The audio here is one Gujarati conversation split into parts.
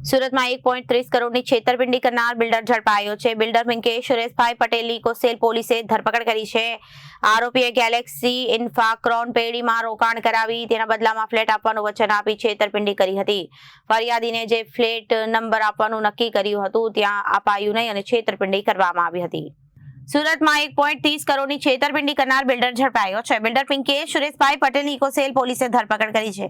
સુરતમાં 1.30 કરોડની છેતરપિંડી કરનાર બિલ્ડર ઝડપાયો છે. બિલ્ડર પિંકેશ સુરેશભાઈ પટેલની કોસેલ પોલીસે ધરપકડ કરી છે. આરોપીએ ગેલેક્સી ઇન્ફ્રાક્રોન પેઢીમાં રોકાણ કરાવી તેના બદલામાં ફ્લેટ આપવાનું વચન આપી છેતરપિંડી કરી હતી. ફરિયાદીને જે ફ્લેટ નંબર આપવાનું નક્કી કર્યું હતું ત્યાં અપાયું નહીં અને છેતરપિંડી કરવામાં આવી હતી. સુરતમાં 1.30 કરોડની છેતરપિંડી કરનાર બિલ્ડર ઝડપાયો છે. બિલ્ડર પિંકેશ સુરેશભાઈ પટેલની કોસેલ પોલીસે ધરપકડ કરી છે.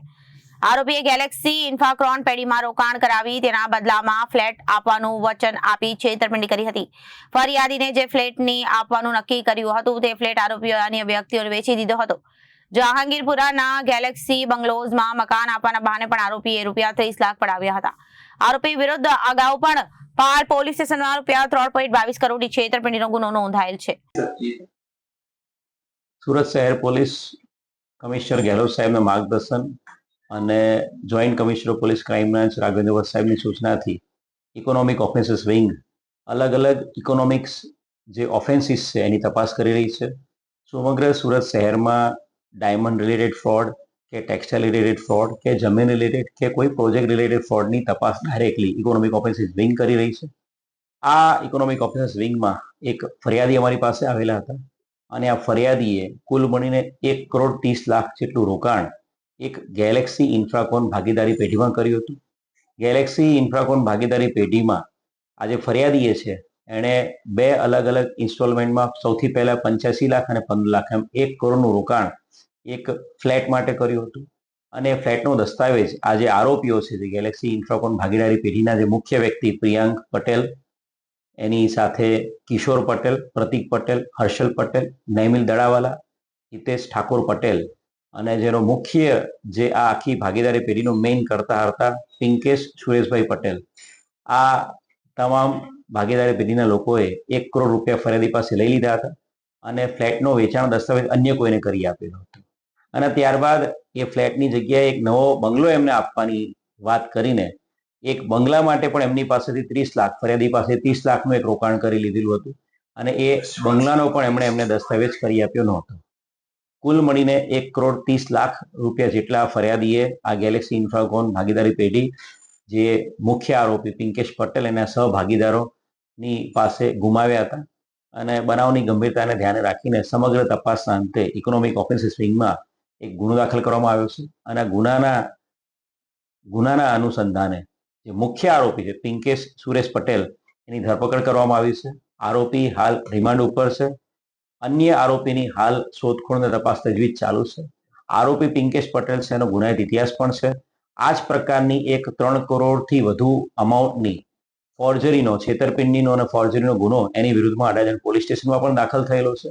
આરોપીએ ગેલેક્સી ઇન્ફ્રાક્રોન પેઢીમાં રોકાણ કરાવી તેના બદલામાં ફ્લેટ આપવાનું વચન આપી છેતરપિંડી કરી હતી. ફરિયાદીને જે ફ્લેટની આપવાનું નક્કી કર્યું હતું તે ફ્લેટ આરોપીઓ અન્ય વ્યક્તિઓને વેચી દીધો હતો. જહાંગીરપુરાના ગેલેક્સી બંગલોઝમાં મકાન આપવાના બહાને પણ આરોપીએ ₹30 લાખ પડાવ્યા હતા. આરોપી વિરુદ્ધ અગાઉ પણ પાલ પોલીસ સ્ટેશનમાં ₹3.22 કરોડની છેતરપિંડીનો ગુનો નોંધાયેલ છે. સુરત શહેર પોલીસ કમિશનર ગેહલોત સાહેબના માર્ગદર્શન અને joint commissioner police crime branch Raghavendra Vats સાહેબની સૂચનાથી ઇકોનોમિક ઓફેન્સીસ વિંગ અલગ અલગ ઇકોનોમિક્સ જે ઓફેન્સીસ છે એની તપાસ કરી રહી છે. સમગ્ર સુરત શહેરમાં ડાયમંડ રિલેટેડ ફ્રોડ કે ટેક્સટાઇલ રિલેટેડ ફ્રોડ કે જમીન રિલેટેડ કે કોઈ પ્રોજેક્ટ રિલેટેડ ફ્રોડની તપાસ ડાયરેક્ટલી ઇકોનોમિક ઓફેન્સીસ વિંગ કરી રહી છે. આ ઇકોનોમિક ઓફેન્સીસ વિંગમાં એક ફરિયાદી અમારી પાસે આવેલા હતા અને આ ફરિયાદીએ કુલ મળીને ₹1.30 કરોડ જેટલું રોકાણ એક ગેલેક્સી ઇન્ફ્રાકોન ભાગીદારી પેઢીમાં કર્યું હતું. ગેલેક્સી ઇન્ફ્રાકોન ભાગીદારી પેઢીમાં આજે ફરિયાદીએ છે એણે 2 અલગ અલગ ઇન્સ્ટોલમેન્ટમાં સૌથી પહેલા 85 લાખ અને 15 લાખ એમ 1 કરોડનું રોકાણ એક ફ્લેટ માટે કર્યું હતું. અને ફ્લેટનો દસ્તાવેજ આજે આરોપીઓ છે જે ગેલેક્સી ઇન્ફ્રાકોન ભાગીદારી પેઢીના જે મુખ્ય વ્યક્તિ પ્રિયાંક પટેલ, એની સાથે કિશોર પટેલ, પ્રતિક પટેલ, હર્ષલ પટેલ, નૈમિલ દડાવાલા, હિતેશ ઠાકોર પટેલ અને જેનો મુખ્ય જે આ આખી ભાગીદારી પેઢીનો મેઇન કરતા હતા પિંકેશ સુરેશભાઈ પટેલ, આ તમામ ભાગીદારી પેઢીના લોકોએ ₹1 કરોડ ફરિયાદી પાસે લઈ લીધા હતા અને ફ્લેટનો વેચાણ દસ્તાવેજ અન્ય કોઈને કરી આપેલો હતો. અને ત્યારબાદ એ ફ્લેટની જગ્યાએ એક નવો બંગલો એમને આપવાની વાત કરીને એક બંગલા માટે પણ એમની પાસેથી 30 લાખ, ફરિયાદી પાસે 30 લાખનું એક રોકાણ કરી લીધેલું હતું અને એ બંગલાનો પણ એમને દસ્તાવેજ કરી આપ્યો નહોતો. કુલ મળીને ₹1.30 કરોડ જેટલા ફરિયાદીએ આ ગેલેક્સી ઇન્ફ્રાકોન ભાગીદારી પેઢી જે મુખ્ય આરોપી પિંકેશ પટેલ એના સહભાગીદારોની પાસે ગુમાવ્યા હતા. અને બનાવની ગંભીરતાને ધ્યાને રાખીને સમગ્ર તપાસના અંતે ઇકોનોમિક ઓફેન્સીસ વિંગમાં એક ગુનો દાખલ કરવામાં આવ્યો છે અને ગુનાના અનુસંધાને જે મુખ્ય આરોપી છે પિંકેશ સુરેશ પટેલ એની ધરપકડ કરવામાં આવી છે. આરોપી હાલ રિમાન્ડ ઉપર છે. અન્ય આરોપીની હાલ શોધખોળ અને તપાસ તજવીજ ચાલુ છે. આરોપી પિંકેશ પટેલ છે એનો ગુનાહિત ઇતિહાસ પણ છે. આ જ પ્રકારની એક 3 કરોડથી વધુ અમાઉન્ટની ફોર્જરીનો, છેતરપિંડીનો અને ફોર્જરીનો ગુનો એની વિરુદ્ધમાં અડાજણ પોલીસ સ્ટેશનમાં પણ દાખલ થયેલો છે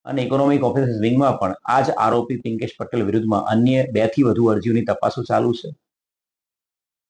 અને ઇકોનોમિક ઓફેન્સીસ વિંગમાં પણ આ જ આરોપી પિંકેશ પટેલ વિરુદ્ધમાં અન્ય 2 થી વધુ અરજીઓની તપાસો ચાલુ છે.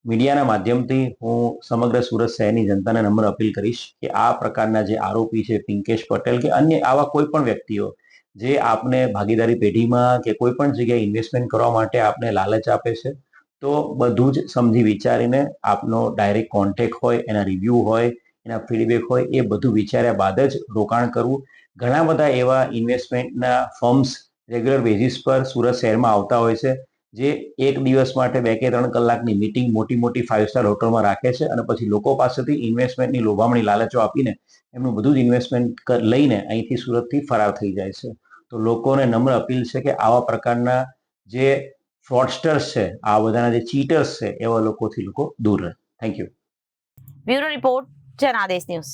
મીડિયાના માધ્યમથી હું સમગ્ર સુરત શહેરની જનતાને નમ્ર અપીલ કરીશ કે આ પ્રકારના જે આરોપી છે પિંકેશ પટેલ કે અન્ય આવા કોઈ પણ વ્યક્તિઓ જે આપને ભાગીદારી પેઢીમાં કે કોઈ પણ જગ્યાએ ઇન્વેસ્ટમેન્ટ કરવા માટે આપને લાલચ આપે છે તો બધું જ સમજી વિચારીને આપનો ડાયરેક્ટ કોન્ટેક્ટ હોય, એના રિવ્યૂ હોય, એના ફીડબેક હોય એ બધું વિચાર્યા બાદ જ રોકાણ કરવું. ઘણા બધા એવા ઇન્વેસ્ટમેન્ટના ફર્મ્સ રેગ્યુલર બેઝિસ પર સુરત શહેરમાં આવતા હોય છે જે એક દિવસ માટે 2 કે 3 કલાકની મીટિંગ મોટી 5 સ્ટાર હોટલમાં રાખે છે અને પછી લોકો પાસેથી ઇન્વેસ્ટમેન્ટની લોભામણી લાલચો આપીને એમનું બધું જ ઇન્વેસ્ટમેન્ટ લઈને અહીંથી સુરતથી ફરાર થઈ જાય છે. તો લોકોને નમ્ર અપીલ છે કે આવા પ્રકારના જે ફ્રોડસ્ટર્સ છે, આ બધાના જે ચીટર્સ છે એવા લોકોથી લોકો દૂર રહે. Thank you. Bureau report, Janadesh news.